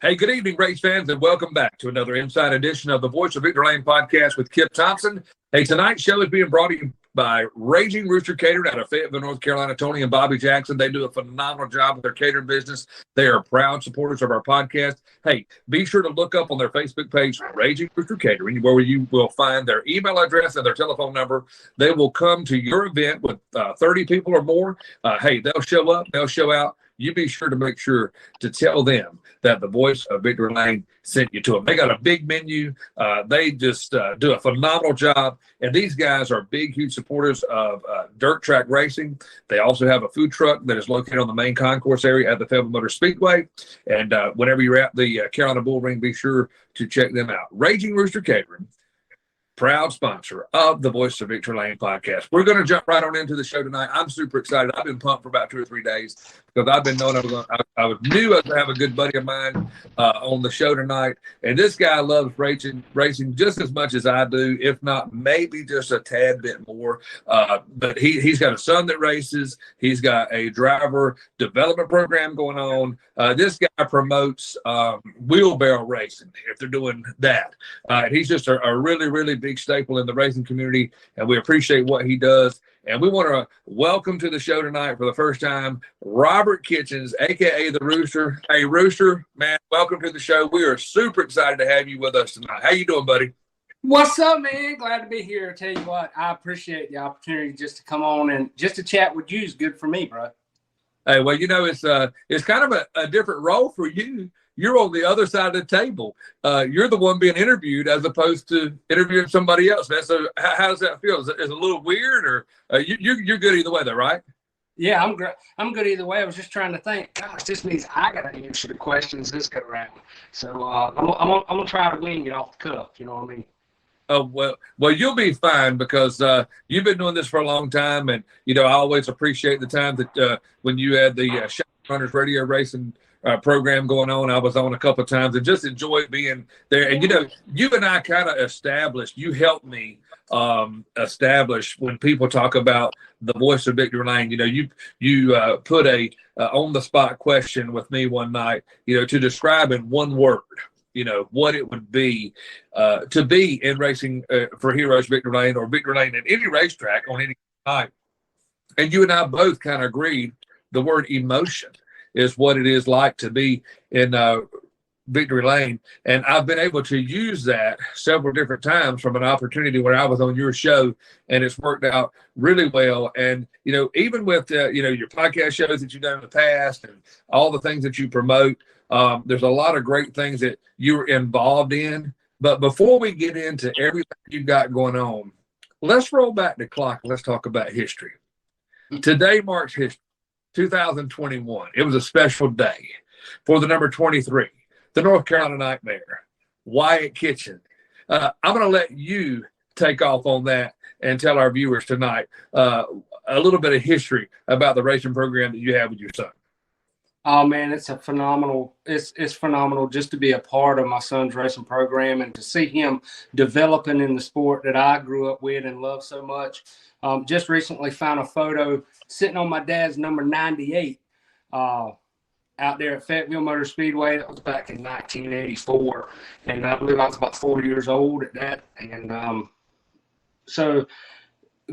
Hey, good evening, race fans, and welcome back to another Inside Edition of the Voice of Victory Lane podcast with Kip Thompson. Hey, tonight's show is being brought to you by Raging Rooster Catering out of Fayetteville, North Carolina. Tony and Bobby Jackson, they do a phenomenal job with their catering business. They are proud supporters of our podcast. Hey, be sure to look up on their Facebook page, Raging Rooster Catering, where you will find their email address and their telephone number. They will come to your event with 30 people or more. Hey, they'll show up, they'll show out. You be sure to make sure to tell them that the Voice of Victory Lane sent you to them. They got a big menu. They just do a phenomenal job. And these guys are big, huge supporters of dirt track racing. They also have a food truck that is located on the main concourse area at the Fayetteville Motor Speedway. And whenever you're at the Carolina Bull Ring, be sure to check them out. Raging Rooster Catering, proud sponsor of the Voice of Victory Lane podcast. We're going to jump right on into the show tonight. I'm super excited. I've been pumped for about 2 or 3 days because I've been knowing I knew I was going to have a good buddy of mine on the show tonight. And this guy loves racing just as much as I do, if not maybe just a tad bit more. But he's got a son that races. He's got a driver development program going on. This guy promotes wheelbarrow racing, if they're doing that. And he's just a really, really big staple in the racing community, and we appreciate what he does. And we want to welcome to the show tonight for the first time, Robert Kitchens, a.k.a. the Rooster. Hey, Rooster, man, welcome to the show. We are super excited to have you with us tonight. How you doing, buddy? What's up, man? Glad to be here. I tell you what, I appreciate the opportunity just to come on and just to chat with you is good for me, bro. Hey, well, it's kind of a different role for you. You're on the other side of the table. You're the one being interviewed as opposed to interviewing somebody else. Man. So how does that feel? Is it a little weird, or you're good either way, though, right? Yeah, I'm great. I'm good either way. I was just trying to think. Gosh, this means I got to answer the questions this go around. So I'm gonna try to wing it off the cuff. You know what I mean? Oh, well, you'll be fine because you've been doing this for a long time, and I always appreciate the time that when you had the Shotrunners Radio Racing program going on. I was on a couple of times and just enjoyed being there. And you and I kind of established. You helped me establish when people talk about the Voice of Victory Lane. You put a on the spot question with me one night. To describe in one word. What it would be to be in racing for Heroes Victory Lane or Victory Lane at any racetrack on any night. And you and I both kind of agreed the word emotion is what it is like to be in Victory Lane. And I've been able to use that several different times from an opportunity where I was on your show, and it's worked out really well. And, even with, your podcast shows that you've done in the past and all the things that you promote, there's a lot of great things that you're involved in. But before we get into everything you've got going on, let's roll back the clock. Let's talk about history. Today marks history, 2021. It was a special day for the number 23, the North Carolina Nightmare, Wyatt Kitchen. I'm going to let you take off on that and tell our viewers tonight a little bit of history about the racing program that you have with your son. Oh man, it's phenomenal just to be a part of my son's racing program and to see him developing in the sport that I grew up with and love so much. Just recently found a photo sitting on my dad's number 98 out there at Fayetteville Motor Speedway. That was back in 1984, and I believe I was about 4 years old at that. And so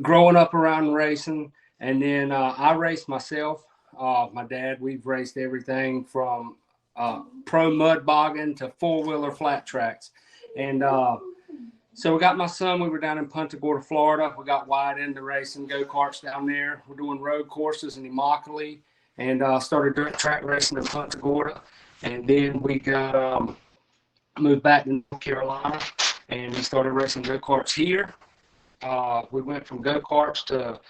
growing up around racing, and then I raced myself. My dad, we've raced everything from pro mud bogging to four-wheeler flat tracks. And so we got my son. We were down in Punta Gorda, Florida. We got Wyatt into racing go-karts down there. We're doing road courses in Immokalee and started dirt track racing in Punta Gorda. And then we got moved back to North Carolina, and we started racing go-karts here. We went from go-karts to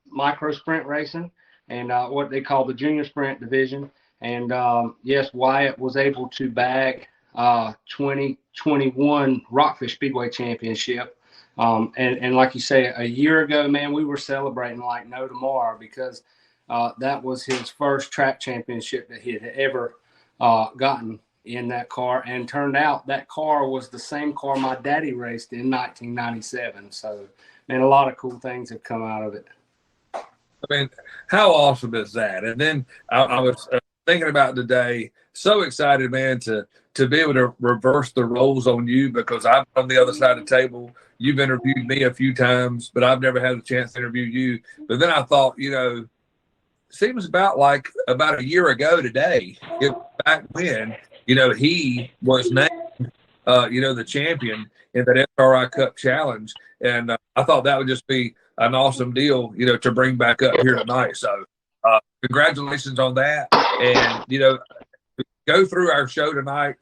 micro sprint racing and what they call the junior sprint division. And yes, Wyatt was able to bag 2021 Rockfish Speedway Championship. And like you say, a year ago, man, we were celebrating like no tomorrow because that was his first track championship that he had ever gotten in that car. And turned out that car was the same car my daddy raced in 1997. So, man, a lot of cool things have come out of it. I mean, how awesome is that? And then I was thinking about today, so excited, man, to be able to reverse the roles on you because I'm on the other side of the table. You've interviewed me a few times, but I've never had a chance to interview you. But then I thought, seems about a year ago today, back when, he was named, the champion in that SRI Cup Challenge. And I thought that would just be an awesome deal, to bring back up here tonight. So congratulations on that. And, go through our show tonight.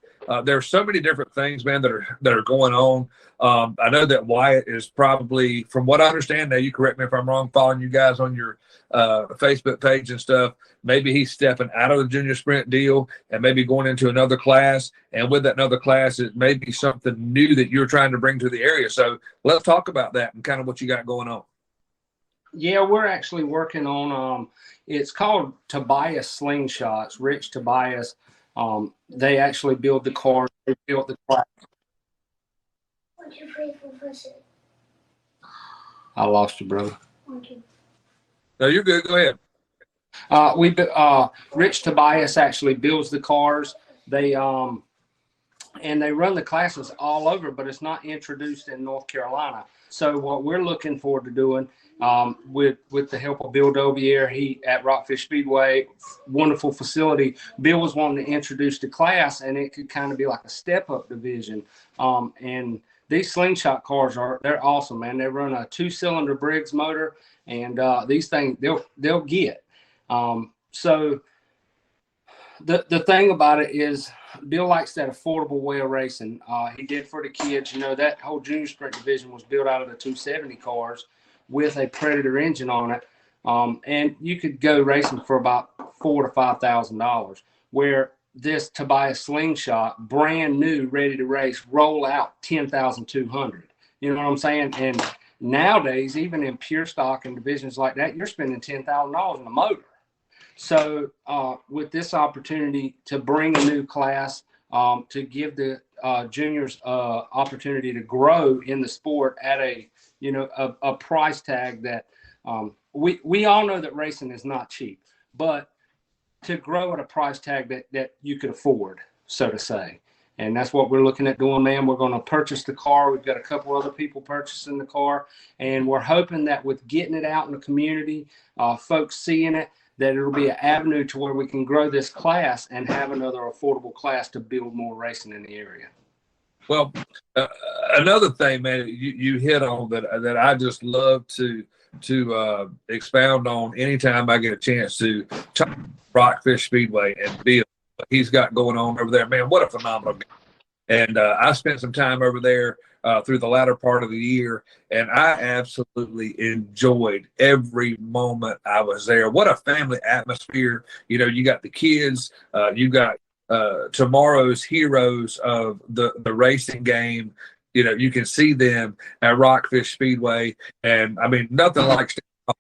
There's so many different things, man, that are going on. I know that Wyatt is probably, from what I understand now, you correct me if I'm wrong, following you guys on your Facebook page and stuff. Maybe he's stepping out of the junior sprint deal and maybe going into another class. And with that another class, it may be something new that you're trying to bring to the area. So let's talk about that and kind of what you got going on. Yeah, we're actually working on, it's called Tobias Slingshots, Rich Tobias. They actually build the cars. They built the class. What's your favorite person? I lost you, brother. Okay. No, you're good. Go ahead. Rich Tobias actually builds the cars. They and they run the classes all over, but it's not introduced in North Carolina. So what we're looking forward to doing, with the help of Bill Dovier, he at Rockfish Speedway, wonderful facility. Bill was wanting to introduce the class, and it could kind of be like a step-up division. And these slingshot cars they're awesome, man. They run a 2-cylinder Briggs motor, and these things they'll get. So the thing about it is Bill likes that affordable way of racing. He did for the kids. That whole junior sprint division was built out of the 270 cars with a Predator engine on it. And you could go racing for about $4,000 to $5,000, where this Tobias Slingshot, brand new, ready to race, roll out 10,200. You know what I'm saying? And nowadays, even in pure stock and divisions like that, you're spending $10,000 on a motor. So with this opportunity to bring a new class, to give the juniors opportunity to grow in the sport at a price tag that we all know that racing is not cheap, but to grow at a price tag that you could afford, so to say. And that's what we're looking at doing, man. We're going to purchase the car. We've got a couple other people purchasing the car, and we're hoping that with getting it out in the community, folks seeing it, that it'll be an avenue to where we can grow this class and have another affordable class to build more racing in the area. Well, another thing, man, you hit on that I just love to expound on anytime I get a chance to talk Rockfish Speedway and Bill. He's got going on over there, man. What a phenomenal game. And I spent some time over there through the latter part of the year, and I absolutely enjoyed every moment I was there. What a family atmosphere. You got the kids, you got tomorrow's heroes of the racing game. You can see them at Rockfish Speedway. And I mean, nothing like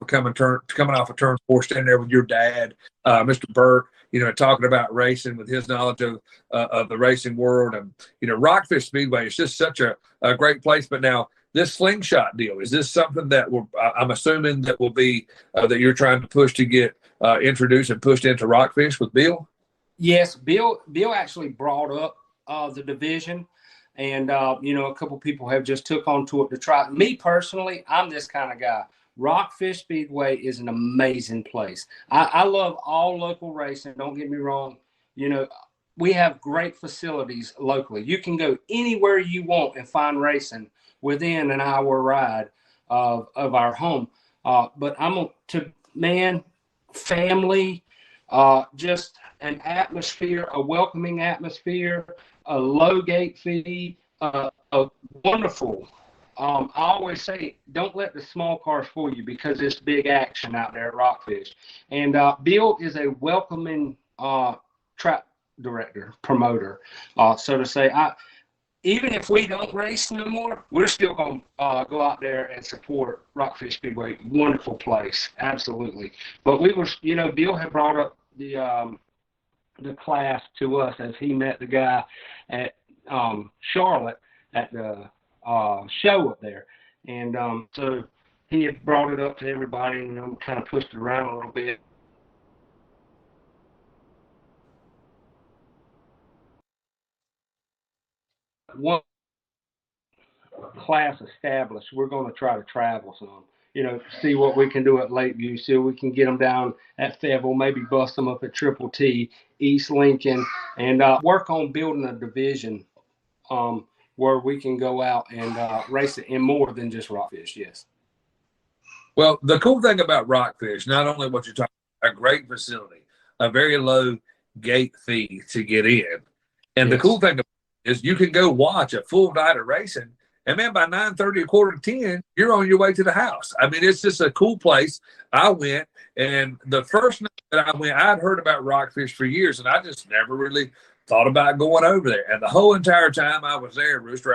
coming off of turn 4, standing there with your dad, Mr. Burke, talking about racing with his knowledge of the racing world. And, Rockfish Speedway is just such a great place. But now this slingshot deal, is this something that I'm assuming that will be that you're trying to push to get introduced and pushed into Rockfish with Bill? Yes, Bill actually brought up the division, and a couple people have just took on to it to try. Me personally, I'm this kind of guy. Rockfish Speedway is an amazing place. I love all local racing. Don't get me wrong. We have great facilities locally. You can go anywhere you want and find racing within an hour ride of our home. But family, just an atmosphere, a welcoming atmosphere, a low gate fee, a wonderful. I always say, don't let the small cars fool you, because it's big action out there at Rockfish. And Bill is a welcoming track director, promoter, so to say. Even if we don't race no more, we're still going to go out there and support Rockfish Speedway. Wonderful place, absolutely. But Bill had brought up the class to us as he met the guy at Charlotte at the show up there, and so he had brought it up to everybody and kind of pushed it around a little bit. one class established, we're going to try to travel some. See what we can do at Lakeview. See if we can get them down at Fayetteville, maybe bust them up at Triple T, East Lincoln, and work on building a division where we can go out and race it in more than just Rockfish. Yes. Well, the cool thing about Rockfish, not only what you're talking about, a great facility, a very low gate fee to get in. And Yes. The cool thing is you can go watch a full night of racing. And man, by 9:30, 9:45, you're on your way to the house. I mean, it's just a cool place. I went, and the first night that I went, I'd heard about Rockfish for years, and I just never really thought about going over there. And the whole entire time I was there, Rooster,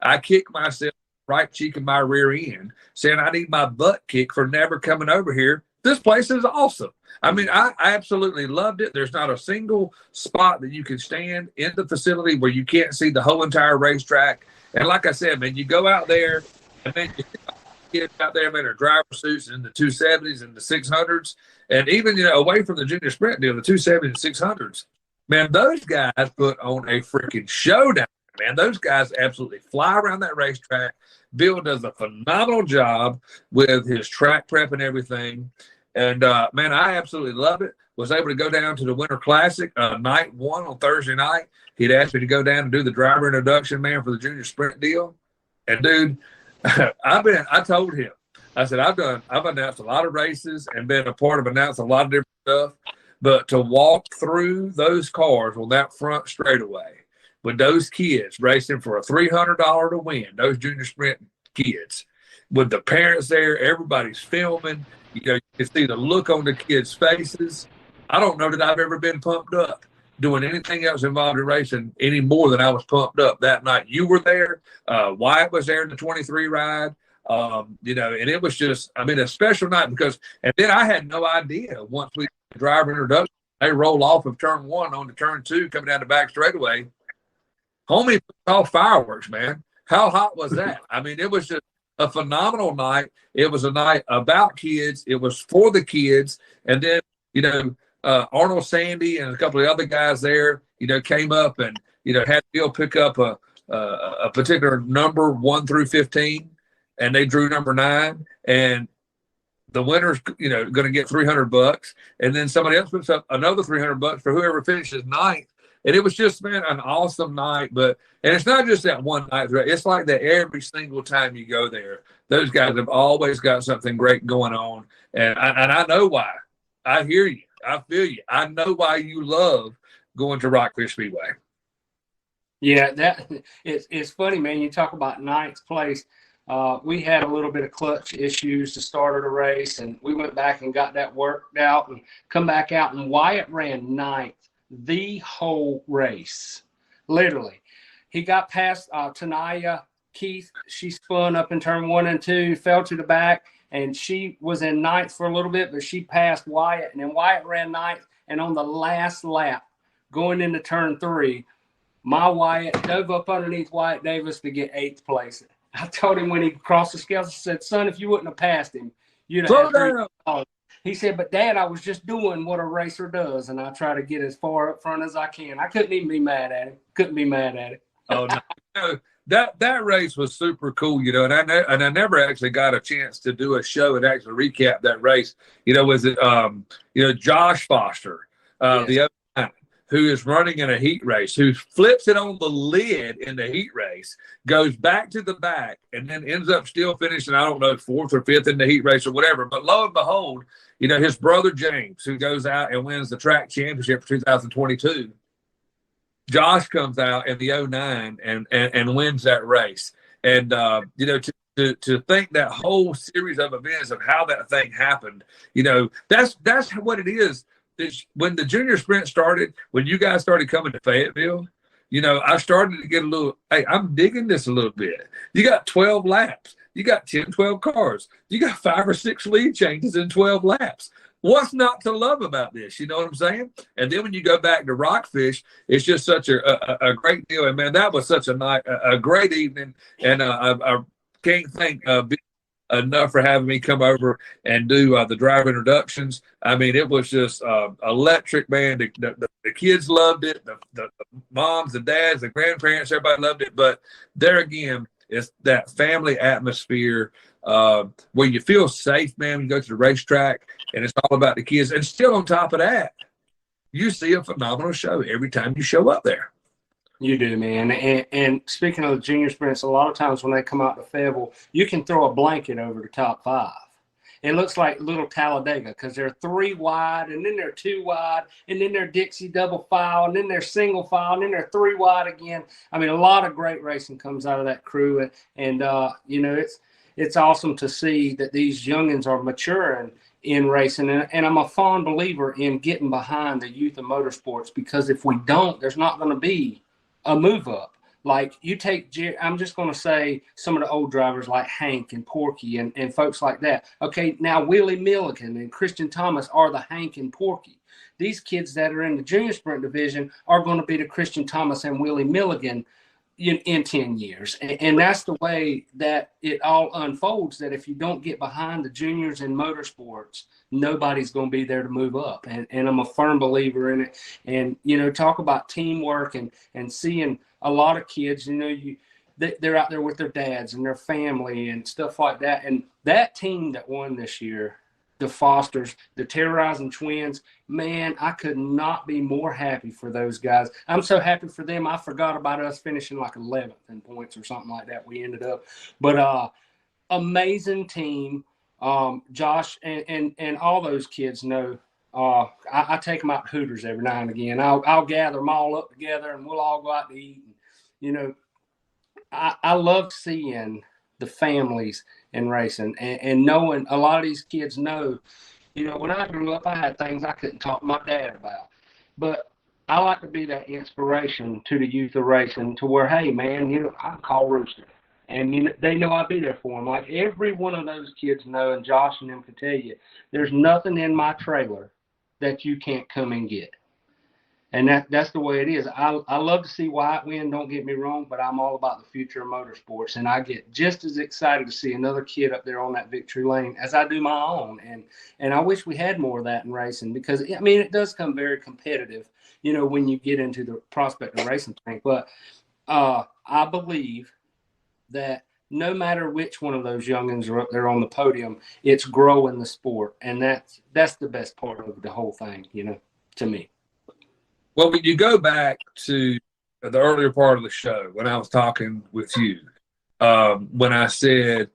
I kicked myself right cheek in my rear end, saying I need my butt kicked for never coming over here. This place is awesome. I mean, I absolutely loved it. There's not a single spot that you can stand in the facility where you can't see the whole entire racetrack. And like I said, man, you go out there, and then you see kids out there, man, in their driver suits in the 270s and the 600s, and even away from the junior sprint deal, the 270s and 600s. Man, those guys put on a freaking showdown. Man, those guys absolutely fly around that racetrack. Bill does a phenomenal job with his track prep and everything. And, man, I absolutely love it. Was able to go down to the Winter Classic night one on Thursday night. He'd asked me to go down and do the driver introduction, man, for the junior sprint deal. And, dude, I told him, I said, I've announced a lot of races and been a part of announcing a lot of different stuff. But to walk through those cars on that front straightaway with those kids racing for a $300 to win, those junior sprint kids, with the parents there, everybody's filming. You can see the look on the kids' faces. I don't know that I've ever been pumped up doing anything else involved in racing any more than I was pumped up that night. You were there. Wyatt was there in the 23 ride. And it was just, a special night because, and then I had no idea once we did the driver introduction, they roll off of turn one onto turn two, coming down the back straightaway. Homie put off fireworks, man. How hot was that? It was just a phenomenal night. It was a night about kids. It was for the kids. And then, Arnold Sandy and a couple of other guys there, came up and, had Bill pick up a particular number 1 through 15, and they drew number 9. And the winner's, going to get $300, and then somebody else puts up another $300 for whoever finishes ninth. And it was just, man, an awesome night. And it's not just that one night. It's like that every single time you go there. Those guys have always got something great going on. And I know why. I hear you. I feel you. I know why you love going to Rockfish Speedway. Yeah, it's funny, man. You talk about ninth place. We had a little bit of clutch issues to start the race, and we went back and got that worked out and come back out. And Wyatt ran ninth the whole race, literally. He got past Tanaya Keith. She spun up in turn 1 and 2, fell to the back, and she was in ninth for a little bit, but she passed Wyatt, and then Wyatt ran ninth. And on the last lap, going into turn 3, my Wyatt dove up underneath Wyatt Davis to get 8th place. I told him when he crossed the scales, I said, son, if you wouldn't have passed him, you'd have had $3. He said, but Dad, I was just doing what a racer does, and I try to get as far up front as I can. I couldn't even be mad at him. Couldn't be mad at it. Oh, no. That race was super cool, and I never actually got a chance to do a show and actually recap that race. Was it Josh Foster, Yes. the other guy, who is running in a heat race, who flips it on the lid in the heat race, goes back to the back, and then ends up still finishing, I don't know, 4th or 5th in the heat race or whatever. But lo and behold, his brother James, who goes out and wins the track championship for 2022, Josh comes out in the 09 and wins that race. And, to think that whole series of events of how that thing happened, that's what it is. When the junior sprint started, when you guys started coming to Fayetteville, I started to get a little, hey, I'm digging this a little bit. You got 12 laps. You got 10, 12 cars. You got 5 or 6 lead changes in 12 laps. What's not to love about this? You know what I'm saying? And then when you go back to Rockfish, it's just such a great deal. And, man, that was such a great evening. And I can't thank enough for having me come over and do the driver introductions. I mean, it was just electric, man. The kids loved it. The moms, the dads, the grandparents, everybody loved it. But there again, it's that family atmosphere where you feel safe, man. When you go to the racetrack, and it's all about the kids. And still on top of that, you see a phenomenal show every time you show up there. You do, man. And speaking of the junior sprints, a lot of times when they come out to Fayetteville, you can throw a blanket over the top 5. It looks like little Talladega because they're 3 wide, and then they're 2 wide, and then they're Dixie double file, and then they're single file, and then they're 3 wide again. I mean, a lot of great racing comes out of that crew, and you know, it's awesome to see that these youngins are maturing in racing, and I'm a fond believer in getting behind the youth of motorsports, because if we don't, there's not going to be a move up. Like you take, I'm just going to say some of the old drivers like Hank and Porky and folks like that. Okay, now Willie Milligan and Christian Thomas are the Hank and Porky. These kids that are in the junior sprint division are going to be the Christian Thomas and Willie Milligan in 10 years. And that's the way that it all unfolds, that if you don't get behind the juniors in motorsports, nobody's going to be there to move up. And I'm a firm believer in it. And, you know, talk about teamwork and seeing a lot of kids, you know, they're out there with their dads and their family and stuff like that. And that team that won this year, the Fosters, the Terrorizing Twins, man, I could not be more happy for those guys. I'm so happy for them. I forgot about us finishing like 11th in points or something like that. We ended up, but amazing team. Josh and all those kids know. I take them out to Hooters every now and again. I'll gather them all up together and we'll all go out to eat. And, you know, I love seeing the families in racing and knowing a lot of these kids know, you know, when I grew up, I had things I couldn't talk to my dad about, but I like to be that inspiration to the youth of racing to where, hey man, you know, I call Rooster and you know, they know I'll be there for them. Like every one of those kids know, and Josh and them can tell you, there's nothing in my trailer that you can't come and get. And that's the way it is. I love to see Wyatt win, don't get me wrong, but I'm all about the future of motorsports. And I get just as excited to see another kid up there on that victory lane as I do my own. And I wish we had more of that in racing because, I mean, it does come very competitive, you know, when you get into the prospect of racing thing. But I believe that no matter which one of those youngins are up there on the podium, it's growing the sport. And that's the best part of the whole thing, you know, to me. Well, when you go back to the earlier part of the show, when I was talking with you, when I said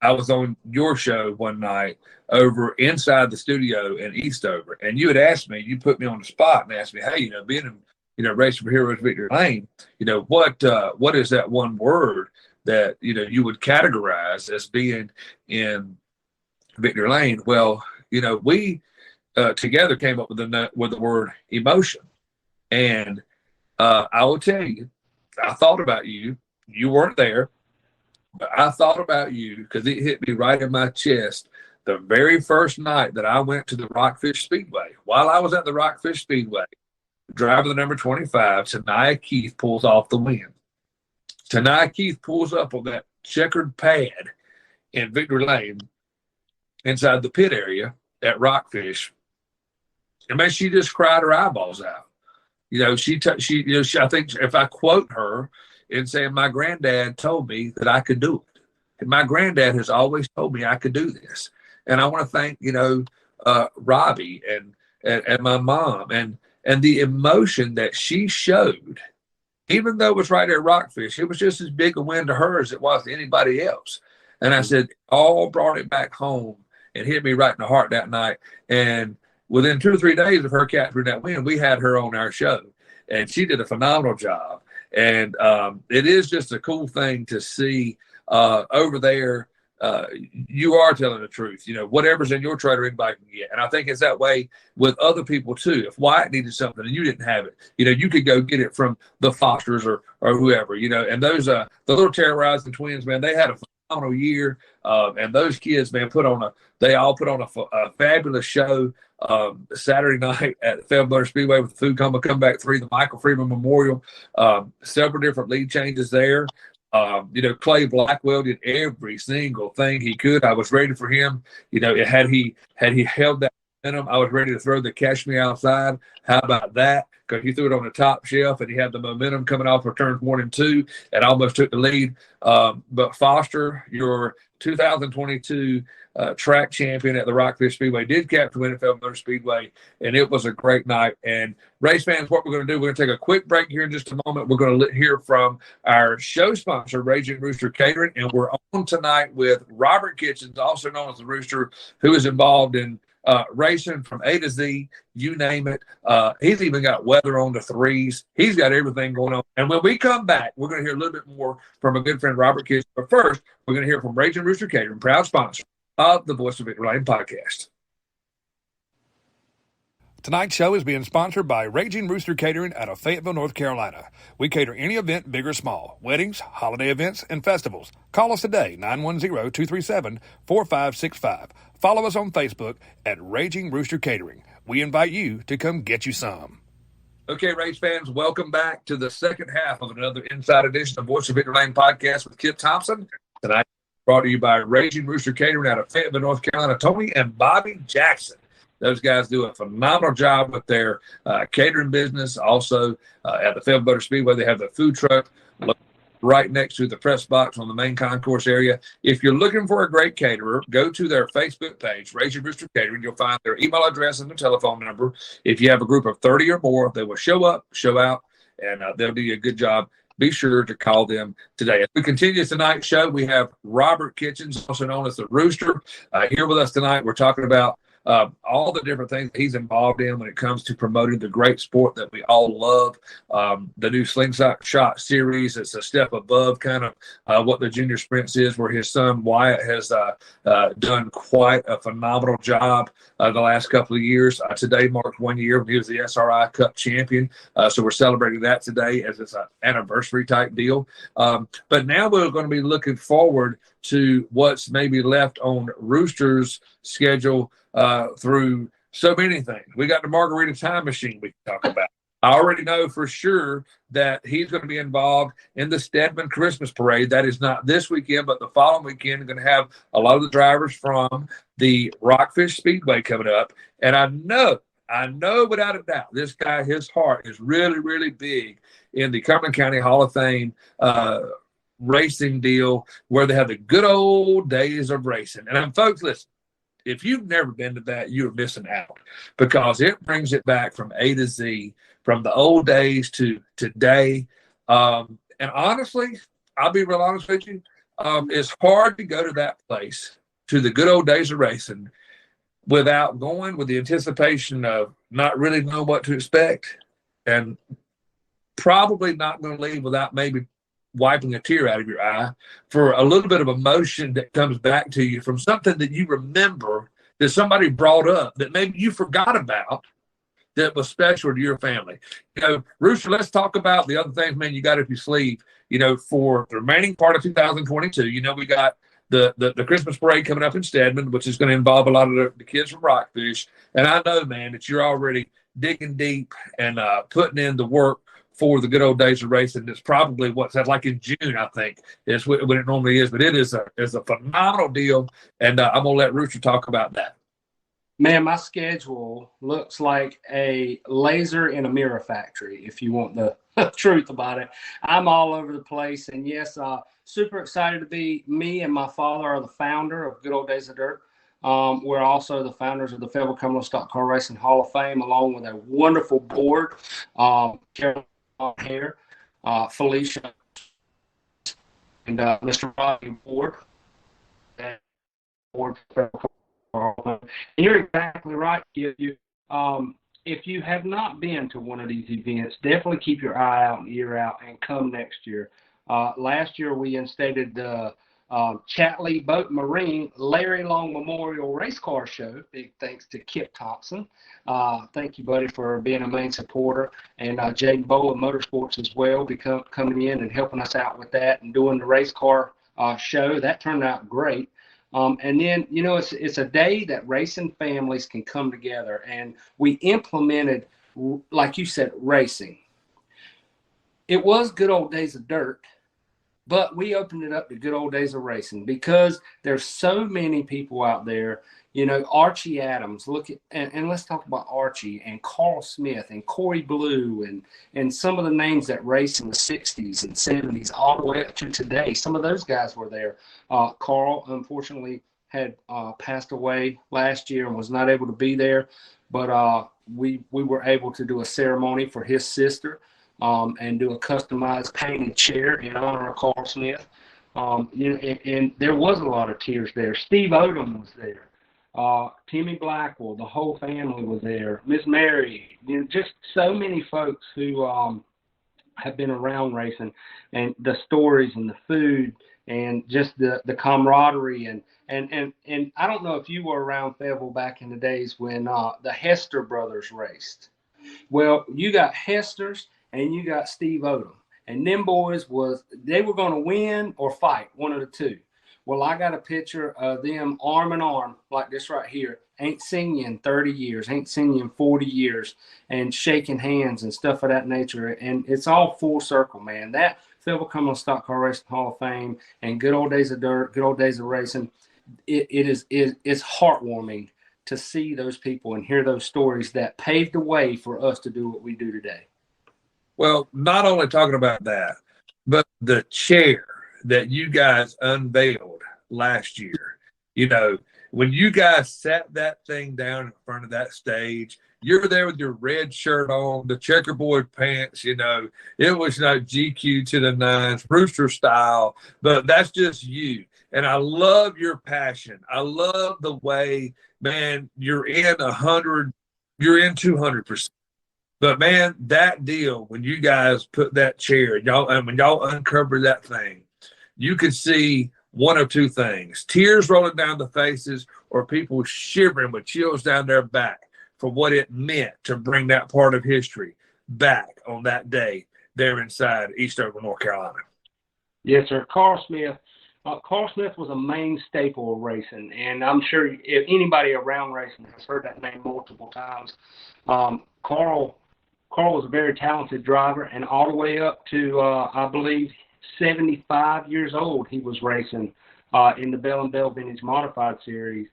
I was on your show one night over inside the studio in Eastover, and you had asked me, you put me on the spot and asked me, hey, you know, being in, you know, Racing for Heroes Victory Lane, you know, what is that one word that, you know, you would categorize as being in Victory Lane? Well, you know, we together came up with the word emotion. And I will tell you, I thought about you. You weren't there, but I thought about you because it hit me right in my chest the very first night that I went to the Rockfish Speedway. While I was at the Rockfish Speedway, driver the number 25, Tania Keith, pulls off the win. Tania Keith pulls up on that checkered pad in Victory Lane inside the pit area at Rockfish. And man, she just cried her eyeballs out. You know, I think if I quote her in saying, my granddad told me that I could do it. And my granddad has always told me I could do this. And I want to thank, you know, Robbie and my mom and the emotion that she showed, even though it was right there at Rockfish, it was just as big a win to her as it was to anybody else. And I said, all brought it back home and hit me right in the heart that night. And within 2 or 3 days of her capturing that win, we had her on our show, and she did a phenomenal job. And it is just a cool thing to see over there. You are telling the truth. You know, whatever's in your trailer, anybody can get. And I think it's that way with other people too. If Wyatt needed something and you didn't have it, you know, you could go get it from the Fosters or whoever, you know. And those the little Terrorizing Twins, man, they had a phenomenal year. And those kids, man, they all put on a fabulous show Saturday night at the Fayetteville Motor Speedway with the Food Coma Comeback 3, the Michael Freeman Memorial. Several different lead changes there. Clay Blackwell did every single thing he could. I was ready for him. Had he held that momentum, I was ready to throw the Cash Me Outside. How about that? Because he threw it on the top shelf and he had the momentum coming off of turns 1 and 2 and almost took the lead. But Foster, your 2022 track champion at the Rockfish Speedway, did capture NFL Motor Speedway, and it was a great night. And race fans, what we're going to do, we're going to take a quick break here in just a moment. We're going to hear from our show sponsor, Raging Rooster Catering, and we're on tonight with Robert Kitchens, also known as the Rooster, who is involved in racing from A to Z, you name it. He's even got weather on the threes. He's got everything going on. And when we come back, we're going to hear a little bit more from a good friend, Robert Kitchens. But first, we're going to hear from Raging Rooster Catering, proud sponsor of the Voice of Victory Lane podcast. Tonight's show is being sponsored by Raging Rooster Catering out of Fayetteville, North Carolina. We cater any event, big or small, weddings, holiday events, and festivals. Call us today, 910-237-4565. Follow us on Facebook at Raging Rooster Catering. We invite you to come get you some. Okay, race fans, welcome back to the second half of another Inside Edition of Voice of Victory Lane podcast with Kip Thompson. Tonight, brought to you by Raging Rooster Catering out of Fayetteville, North Carolina, Tony and Bobby Jackson. Those guys do a phenomenal job with their catering business. Also, at the Fayetteville Motor Speedway, they have the food truck right next to the press box on the main concourse area. If you're looking for a great caterer, go to their Facebook page, Raging Rooster Catering. You'll find their email address and their telephone number. If you have a group of 30 or more, they will show up, show out, and they'll do you a good job. Be sure to call them today. As we continue tonight's show, we have Robert Kitchens, also known as the Rooster, here with us tonight. We're talking about all the different things that he's involved in when it comes to promoting the great sport that we all love. The new Slingshot Shot series, it's a step above kind of what the junior sprints is, where his son Wyatt has done quite a phenomenal job the last couple of years. Today marks 1 year when he was the SRI Cup champion. So we're celebrating that today as it's an anniversary type deal. But now we're going to be looking forward to what's maybe left on Rooster's schedule through so many things. We got the Margarita Time Machine we can talk about. I already know for sure that he's going to be involved in the Stedman Christmas Parade. That is not this weekend, but the following weekend. We're going to have a lot of the drivers from the Rockfish Speedway coming up. And I know without a doubt, this guy, his heart is really, really big in the Cumberland County Hall of Fame racing deal, where they have the good old days of racing. And folks, listen, if you've never been to that, you're missing out, because it brings it back from A to Z, from the old days to today. And honestly, I'll be real honest with you, it's hard to go to that place, to the good old days of racing, without going with the anticipation of not really knowing what to expect, and probably not going to leave without maybe wiping a tear out of your eye for a little bit of emotion that comes back to you from something that you remember that somebody brought up that maybe you forgot about, that was special to your family. Rooster, let's talk about the other things, man, you got up your sleeve, for the remaining part of 2022. We got the Christmas parade coming up in Stedman, which is going to involve a lot of the kids from Rockfish. And I know, man, that you're already digging deep and putting in the work for the good old days of racing. It's probably what's that, like in June, I think, is when it normally is. But it is a phenomenal deal, and I'm going to let Rooster talk about that. Man, my schedule looks like a laser in a mirror factory, if you want the truth about it. I'm all over the place, and yes, super excited to be. Me and my father are the founder of Good Old Days of Dirt. We're also the founders of the Fayetteville Cumberland Stock Car Racing Hall of Fame, along with a wonderful board, Carol Hare, Felicia, and Mr. Robbie Ward. And you're exactly right. If you have not been to one of these events, definitely keep your eye out and ear out and come next year. Last year, we instated the Chatley Boat Marine Larry Long Memorial Race Car Show. Big thanks to Kip Thompson. Thank you, buddy, for being a main supporter. And Jaden Bowen Motorsports as well, coming in and helping us out with that and doing the race car show. That turned out great. And then, it's a day that racing families can come together. And we implemented, like you said, racing. It was Good Old Days of Dirt, But we opened it up to good old days of racing because there's so many people out there. You know, Archie Adams, look at, and let's talk about Archie and Carl Smith and Corey Blue and some of the names that raced in the 60s and 70s all the way up to today. Some of those guys were there. Carl, unfortunately, had passed away last year and was not able to be there. But we were able to do a ceremony for his sister and do a customized painted chair in honor of Carl Smith. And there was a lot of tears there. Steve Odom was there. Timmy Blackwell, the whole family was there. Miss Mary, just so many folks who have been around racing, and the stories and the food and just the camaraderie and I don't know if you were around Fayetteville back in the days when the Hester brothers raced. Well, you got Hester's and you got Steve Odom, and them boys they were going to win or fight, one of the two. Well, I got a picture of them arm in arm like this right here. Ain't seen you in 30 years, ain't seen you in 40 years, and shaking hands and stuff of that nature. And it's all full circle, man. That Fayetteville Cumberland Stock Car Racing Hall of Fame and good old days of dirt, good old days of racing. It's heartwarming to see those people and hear those stories that paved the way for us to do what we do today. Well, not only talking about that, but the chair that you guys unveiled last year. You know, when you guys sat that thing down in front of that stage, you're there with your red shirt on, the checkerboard pants, it was GQ to the nines, Brewster style, but that's just you. And I love your passion. I love the way, man, you're in 200%. But man, that deal, when you guys put that chair, when y'all uncovered that thing, you could see one of two things: tears rolling down the faces, or people shivering with chills down their back for what it meant to bring that part of history back on that day there inside Eastover, North Carolina. Yes, sir. Carl Smith was a main staple of racing, and I'm sure if anybody around racing has heard that name multiple times. Carl was a very talented driver, and all the way up to, I believe, 75 years old, he was racing in the Bell & Bell Vintage Modified Series.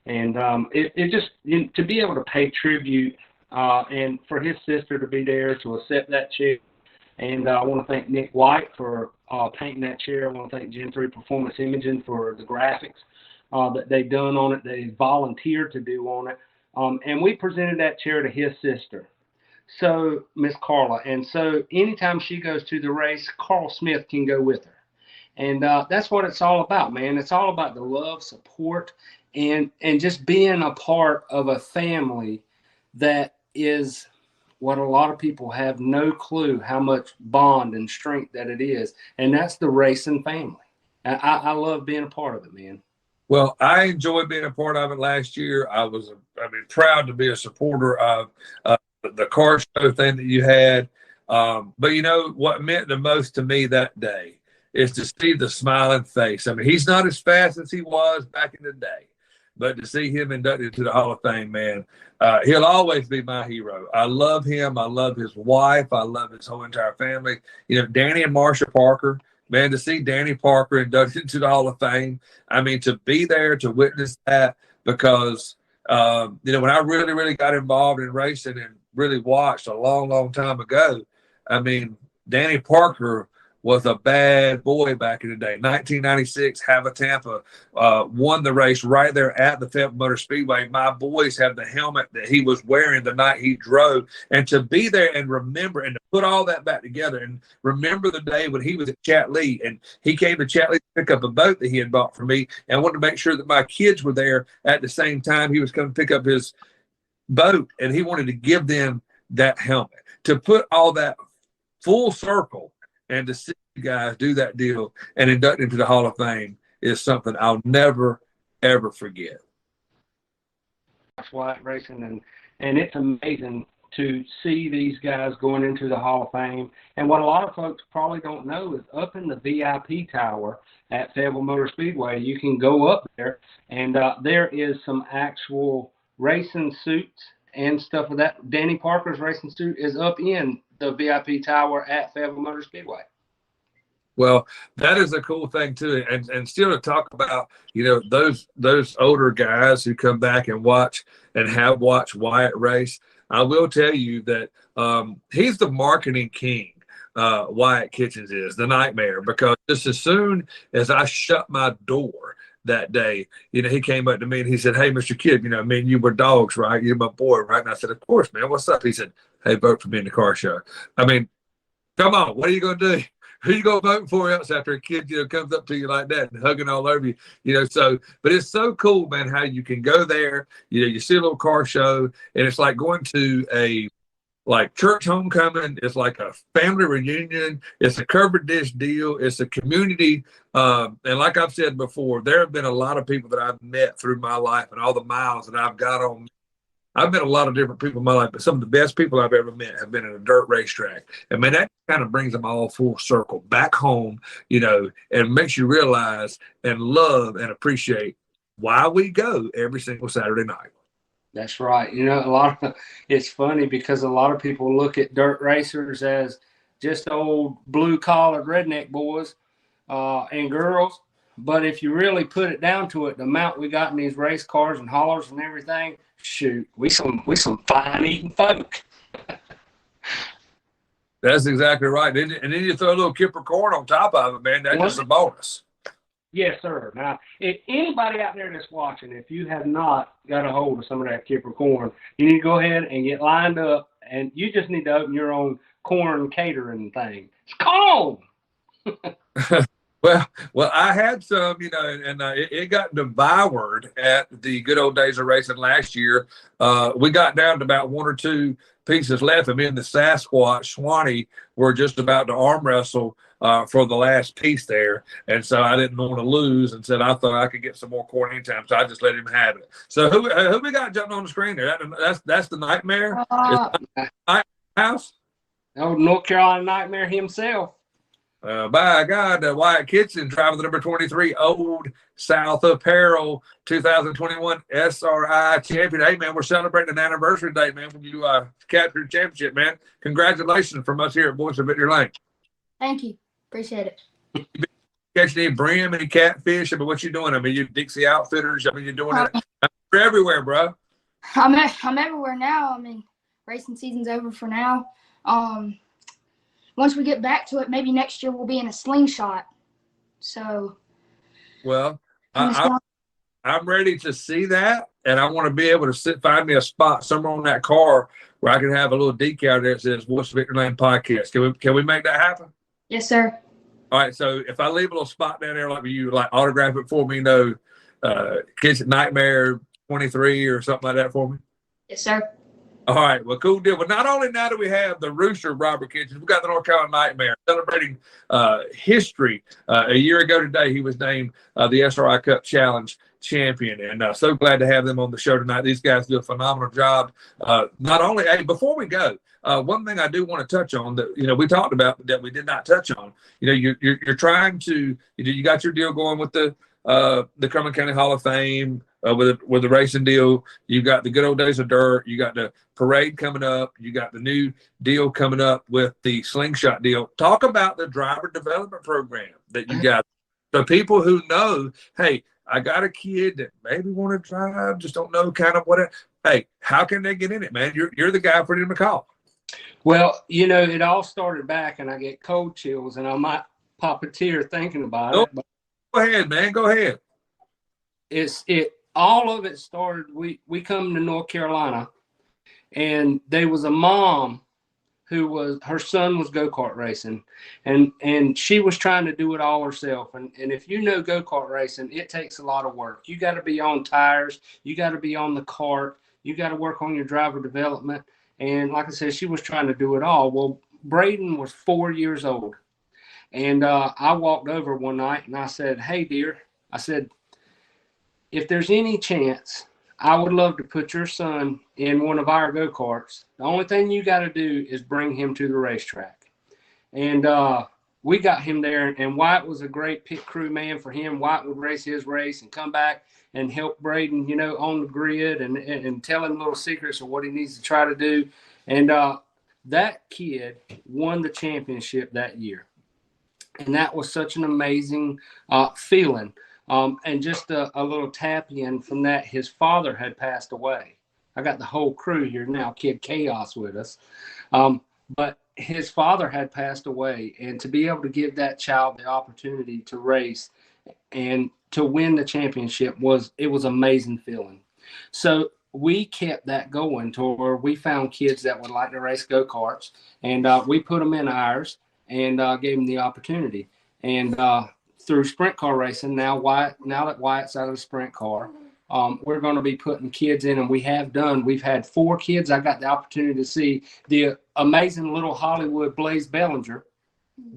And it just, to be able to pay tribute and for his sister to be there to accept that chair. And I want to thank Nick White for painting that chair. I want to thank Gen 3 Performance Imaging for the graphics that they've done on it, they volunteered to do on it. And we presented that chair to his sister, so Miss Carla. And so anytime she goes to the race, Carl Smith can go with her. And that's what it's all about, man. It's all about the love, support, and just being a part of a family that is what a lot of people have no clue how much bond and strength that it is. And that's the racing family. I love being a part of it, man. Well, I enjoyed being a part of it last year. I was, proud to be a supporter of the car show thing that you had. But what meant the most to me that day is to see the smiling face. He's not as fast as he was back in the day, but to see him inducted into the Hall of Fame, man, he'll always be my hero. I love him. I love his wife. I love his whole entire family. Danny and Marsha Parker, man, to see Danny Parker inducted into the Hall of Fame, to be there to witness that, because, when I really, really got involved in racing and really watched a long, long time ago, Danny Parker was a bad boy back in the day. 1996, Hava Tampa won the race right there at the Fayetteville Motor Speedway. My boys have the helmet that he was wearing the night he drove. And to be there and remember and to put all that back together and remember the day when he was at Chatley and he came to Chatley to pick up a boat that he had bought for me. And I wanted to make sure that my kids were there at the same time he was coming to pick up his boat. And he wanted to give them that helmet. To put all that full circle and to see you guys do that deal and induct into the Hall of Fame is something I'll never, ever forget. Flight racing, and it's amazing to see these guys going into the Hall of Fame. And what a lot of folks probably don't know is up in the VIP tower at Fayetteville Motor Speedway, you can go up there, and there is some actual racing suits and stuff of that. Danny Parker's racing suit is up in the VIP tower at Fayetteville Motor Speedway. Well, that is a cool thing too, and still to talk about, those older guys who come back and watch and have watched Wyatt race. I will tell you that he's the marketing king. Wyatt Kitchens is the nightmare, because just as soon as I shut my door that day, he came up to me and he said, "Hey, Mr. Kidd, me and you were dogs, right? You're my boy, right?" And I said, "Of course, man. What's up?" He said, "Hey, vote for me in the car show." I mean, come on, what are you going to do? Who you gonna vote for else after a kid, comes up to you like that and hugging all over you, So, but it's so cool, man, how you can go there, you see a little car show, and it's like going to a church homecoming. It's like a family reunion. It's a covered dish deal. It's a community. And like I've said before, there have been a lot of people that I've met through my life and all the miles that I've got on. I've met a lot of different people in my life, but some of the best people I've ever met have been in a dirt racetrack. And man, that kind of brings them all full circle back home, and makes you realize and love and appreciate why we go every single Saturday night. That's right. It's funny because a lot of people look at dirt racers as just old blue collared redneck boys and girls. But if you really put it down to it, the amount we got in these race cars and haulers and everything, shoot, we some fine eating folk. That's exactly right. And then you throw a little kipper corn on top of it, man. That's just a bonus. Yes, sir. Now, if anybody out there that's watching, if you have not got a hold of some of that kipper corn, you need to go ahead and get lined up, and you just need to open your own corn catering thing. It's called. Well, I had some, and it got devoured at the good old days of racing last year. We got down to about one or two pieces left, and me and the Sasquatch Swanee were just about to arm wrestle for the last piece there. And so I didn't want to lose, and said I thought I could get some more corn anytime, so I just let him have it. So who we got jumping on the screen there? That's the Nightmare. House. Oh, North Carolina Nightmare himself. By God, Wyatt Kitchen, driving the number 23 Old South Apparel 2021 SRI champion. Hey, man, we're celebrating an anniversary date, man, when you captured the championship, man. Congratulations from us here at Voice of Victory Lane. Thank you. Appreciate it. You catching any brim, any catfish? I mean, what you doing? I mean, you Dixie Outfitters. I mean, you're doing it. You're everywhere, bro. I'm everywhere now. I mean, racing season's over for now. Once we get back to it, maybe next year we'll be in a slingshot. So, well, I'm ready to see that, and I want to be able to find me a spot somewhere on that car where I can have a little decal there that says Voice of Victory Lane Podcast. Can we make that happen? Yes, sir. All right. So if I leave a little spot down there, like you autograph it for me, Kitchen Nightmare 23 or something like that for me. Yes, sir. All right, well, cool deal. But not only now do we have the Rooster, Robert Kitchens, we've got the North Carolina Nightmare celebrating history. A year ago today, he was named the SRI Cup Challenge champion, and so glad to have them on the show tonight. These guys do a phenomenal job. Not only, hey, before we go, one thing I do want to touch on that we talked about that we did not touch on. You're trying to you got your deal going with the Cumberland County Hall of Fame. With the racing deal, you got the good old days of dirt. You got the parade coming up. You got the new deal coming up with the slingshot deal. Talk about the driver development program that you got. So people who know, hey, I got a kid that maybe want to drive, just don't know kind of what. Hey, how can they get in it, man? You're the guy for them to call. Well, it all started back, and I get cold chills, and I might pop a tear thinking about it. But go ahead, man. Go ahead. All of it started, we come to North Carolina, and there was a mom her son was go-kart racing, and she was trying to do it all herself. And if go-kart racing, it takes a lot of work. You got to be on tires. You got to be on the cart. You got to work on your driver development. And like I said, she was trying to do it all. Well, Braden was 4 years old. And I walked over one night and I said, "Hey, dear," I said, "if there's any chance, I would love to put your son in one of our go-karts. The only thing you got to do is bring him to the racetrack." And we got him there, and Wyatt was a great pit crew man for him. Wyatt would race his race and come back and help Braden, on the grid and tell him little secrets of what he needs to try to do. And that kid won the championship that year. And that was such an amazing feeling. And just a little tap in from that, his father had passed away. I got the whole crew here now, Kid Chaos with us. But his father had passed away, and to be able to give that child the opportunity to race and to win the championship was amazing feeling. So we kept that going to where we found kids that would like to race go-karts, and we put them in ours and gave them the opportunity. And through sprint car racing, now that Wyatt's out of the sprint car, we're going to be putting kids in, and we have done. We've had 4 kids. I got the opportunity to see the amazing little Hollywood Blaze Bellinger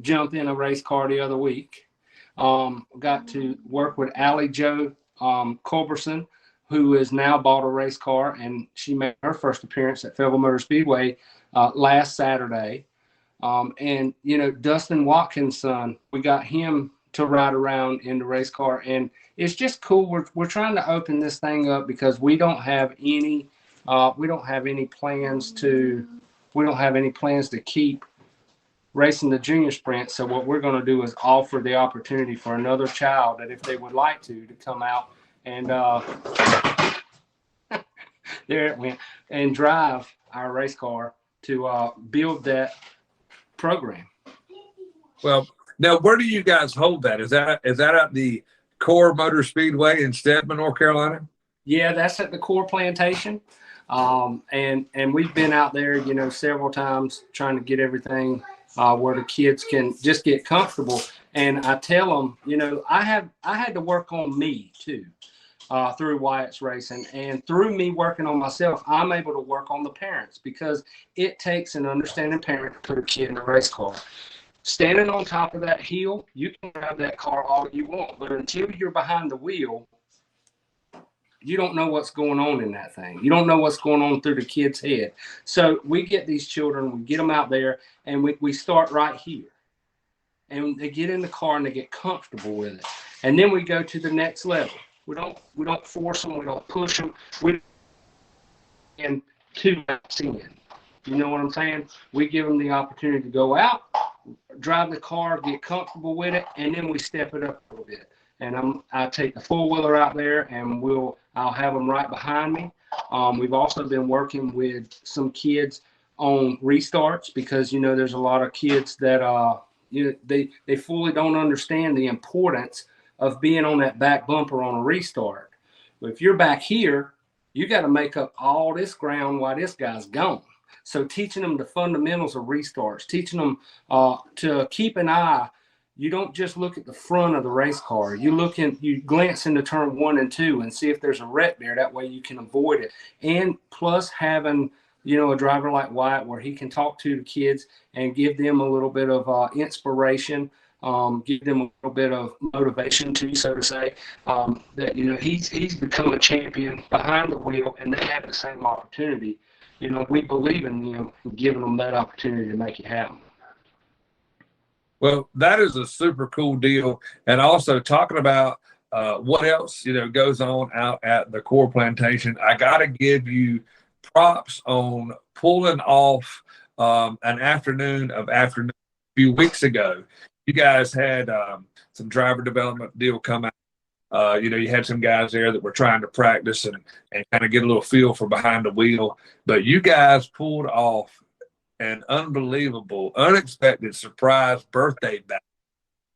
jump in a race car the other week. Got to work with Allie Jo Culberson, who has now bought a race car, and she made her first appearance at Fayetteville Motor Speedway last Saturday. And, Dustin Watkins' son, we got him to ride around in the race car, and it's just cool. We're trying to open this thing up because we don't have any plans to keep racing the junior sprint. So what we're going to do is offer the opportunity for another child that if they would like to come out and there it went, and drive our race car to build that program. Well, now where do you guys hold that? Is that at the Core Motor Speedway in Stedman, North Carolina? Yeah, that's at the Core Plantation. And we've been out there, several times trying to get everything where the kids can just get comfortable. And I tell them, I had to work on me too, through Wyatt's racing, and through me working on myself, I'm able to work on the parents, because it takes an understanding parent to put a kid in a race car. Standing on top of that hill, you can drive that car all you want, but until you're behind the wheel, you don't know what's going on in that thing. You don't know what's going on through the kid's head. So we get these children, we get them out there, and we start right here. And they get in the car and they get comfortable with it. And then we go to the next level. We don't force them, we don't push them. And 2 laps in. You know what I'm saying? We give them the opportunity to go out, drive the car, get comfortable with it, and then we step it up a little bit. And I take the 4-wheeler out there, and I'll have them right behind me. We've also been working with some kids on restarts, because there's a lot of kids that they fully don't understand the importance of being on that back bumper on a restart. But if you're back here, you got to make up all this ground while this guy's gone. So teaching them the fundamentals of restarts, teaching them to keep an eye. You don't just look at the front of the race car. You glance into turn 1 and 2 and see if there's a wreck there. That way you can avoid it. And plus having, a driver like Wyatt, where he can talk to the kids and give them a little bit of inspiration, give them a little bit of motivation too, so to say, that, he's become a champion behind the wheel, and they have the same opportunity. We believe in giving them that opportunity to make it happen. Well, that is a super cool deal. And also talking about what else, goes on out at the Core Plantation, I got to give you props on pulling off an afternoon a few weeks ago. You guys had some driver development deal come out. You had some guys there that were trying to practice and kind of get a little feel for behind the wheel. But you guys pulled off an unbelievable, unexpected surprise birthday bash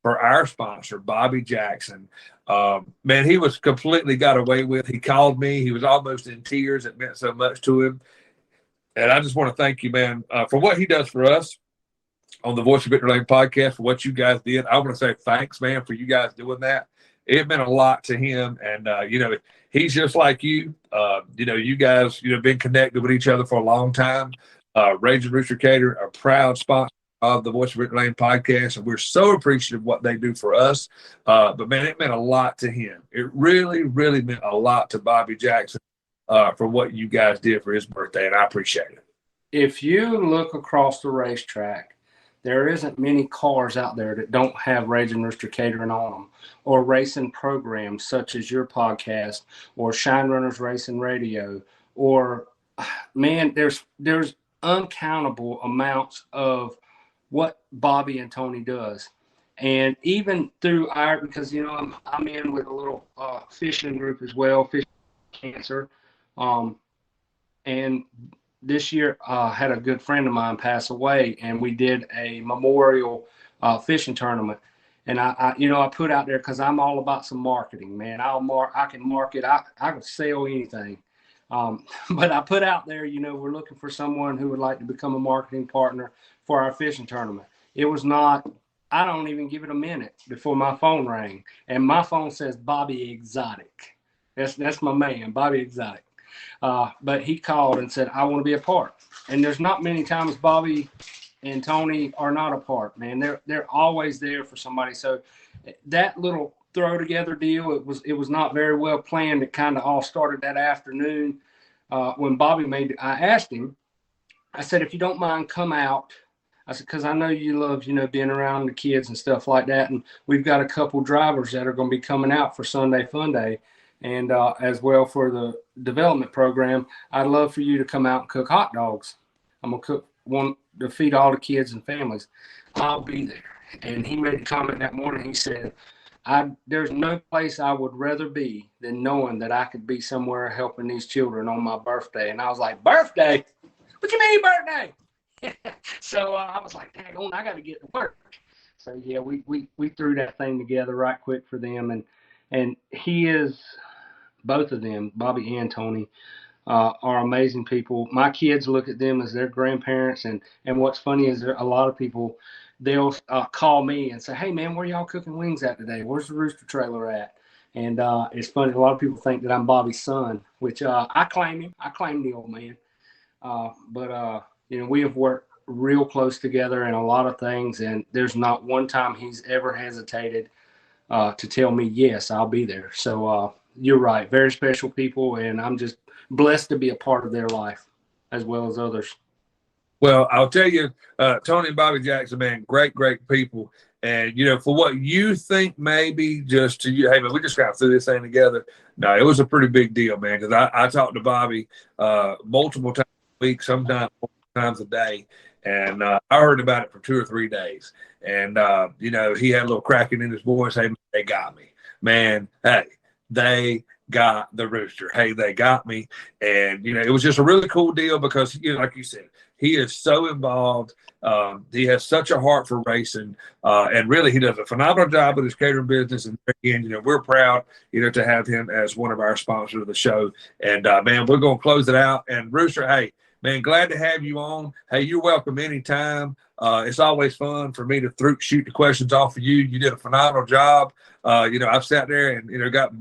for our sponsor, Bobby Jackson. Man, he was completely got away with. He called me. He was almost in tears. It meant so much to him. And I just want to thank you, man, for what he does for us on the Voice of Victory Lane podcast, for what you guys did. I want to say thanks, man, for you guys doing that. It meant a lot to him. And, he's just like you. You guys, been connected with each other for a long time. Raging Rooster Cater, a proud sponsor of the Voice of Victory Lane podcast, and we're so appreciative of what they do for us. But man, it meant a lot to him. It really, really meant a lot to Bobby Jackson for what you guys did for his birthday, and I appreciate it. If you look across the racetrack, there isn't many cars out there that don't have Raging Rooster Catering on them, or racing programs such as your podcast or Shine Runners Racing Radio, or man, there's uncountable amounts of what Bobby and Tony does. And even through because I'm in with a little fishing group as well, Fish Cancer, and this year had a good friend of mine pass away, and we did a memorial fishing tournament. And I put out there because I'm all about some marketing, man. I can market. I can sell anything. But I put out there, we're looking for someone who would like to become a marketing partner for our fishing tournament. It was not. I don't even give it a minute before my phone rang, and my phone says Bobby Exotic. That's my man, Bobby Exotic. But he called and said, I want to be a part. And there's not many times Bobby and Tony are not a part, man. They're always there for somebody. So that little throw together deal, it was not very well planned. It kind of all started that afternoon when Bobby I asked him, I said, if you don't mind, come out. I said, because I know you love, being around the kids and stuff like that. And we've got a couple drivers that are going to be coming out for Sunday Fun Day. And as well for the development program, I'd love for you to come out and cook hot dogs. I'm going to cook one to feed all the kids and families. I'll be there. And he made a comment that morning. He said, there's no place I would rather be than knowing that I could be somewhere helping these children on my birthday. And I was like, birthday? What you mean birthday? So I was like, dang on, I got to get to work. So yeah, we threw that thing together right quick for them. And he is, both of them, Bobby and Tony, are amazing people. My kids look at them as their grandparents. And what's funny is a lot of people, they'll call me and say, hey, man, where y'all cooking wings at today? Where's the Rooster trailer at? And it's funny. A lot of people think that I'm Bobby's son, which I claim him. I claim the old man. But we have worked real close together in a lot of things. And there's not one time he's ever hesitated to tell me, yes, I'll be there. So you're right. Very special people. And I'm just blessed to be a part of their life as well as others. Well, I'll tell you, Tony and Bobby Jackson, man, great people. And, for what you think maybe just to you, hey, man, we just got through this thing together. No, it was a pretty big deal, man, because I talked to Bobby multiple times a week, sometimes multiple times a day. And I heard about it for 2 or 3 days. And, he had a little cracking in his voice. Hey, they got me. Man, hey, they got the Rooster. Hey, they got me. And, it was just a really cool deal because, like you said, he is so involved. He has such a heart for racing. And really, he does a phenomenal job with his catering business. And again, we're proud, to have him as one of our sponsors of the show. And, man, we're going to close it out. And Rooster, hey, man, glad to have you on. Hey, you're welcome anytime. It's always fun for me to shoot the questions off of you. You did a phenomenal job. I've sat there and, got,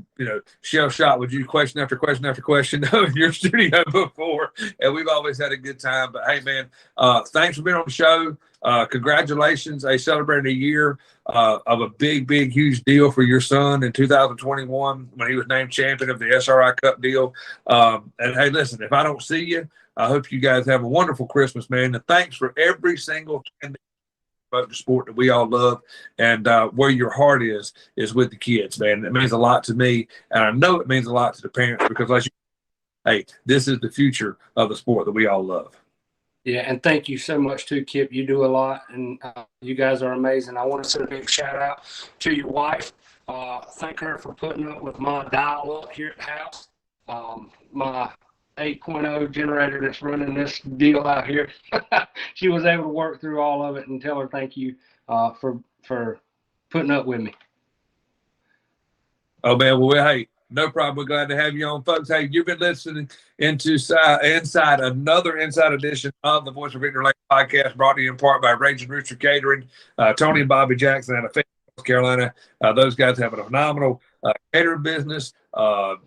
shell shot with you question after question after question in your studio before, and we've always had a good time. But hey, man, thanks for being on the show. Congratulations. They celebrated a year of a big, huge deal for your son in 2021 when he was named champion of the SRI Cup deal. And hey, listen, if I don't see you, I hope you guys have a wonderful Christmas, man. And thanks for every single thing about the sport that we all love, and where your heart is with the kids, man. It means a lot to me, and I know it means a lot to the parents because, hey, this is the future of the sport that we all love. Yeah, and thank you so much too, Kip. You do a lot, and you guys are amazing. I want to send a big shout out to your wife. Thank her for putting up with my dial-up here at the house. My 8.0 generator that's running this deal out here. She was able to work through all of it, and tell her thank you for putting up with me. Oh, man. Well, hey, no problem. We're glad to have you on, folks. Hey, you've been listening inside another Inside edition of the Voice of Victory Lane podcast, brought to you in part by Raging Rooster Catering. Tony and Bobby Jackson out of Fayetteville, North Carolina. Those guys have a phenomenal catering business.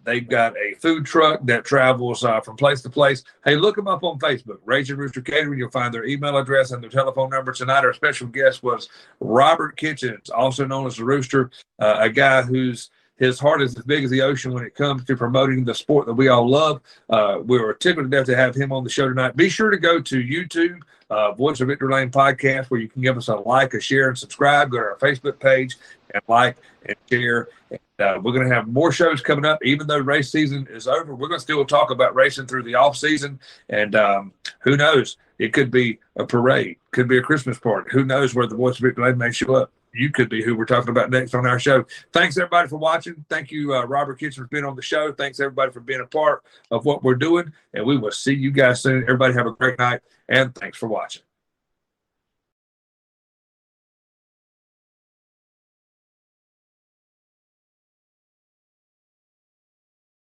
They've got a food truck that travels from place to place. Hey, look them up on Facebook, Raging Rooster Catering. You'll find their email address and their telephone number. Tonight, our special guest was Robert Kitchens, also known as the Rooster, a guy his heart is as big as the ocean when it comes to promoting the sport that we all love. We were tickled to death to have him on the show tonight. Be sure to go to YouTube, Voice of Victory Lane podcast, where you can give us a like, a share, and subscribe. Go to our Facebook page and like and share. And we're going to have more shows coming up. Even though race season is over, we're going to still talk about racing through the off season. And who knows? It could be a parade, could be a Christmas party. Who knows where the Voice of Victory Lane may show up? you could be who we're talking about next on our show. Thanks everybody for watching. Thank you, Robert Kitchen, for being on the show. Thanks everybody for being a part of what we're doing, and we will see you guys soon. Everybody have a great night, and thanks for watching.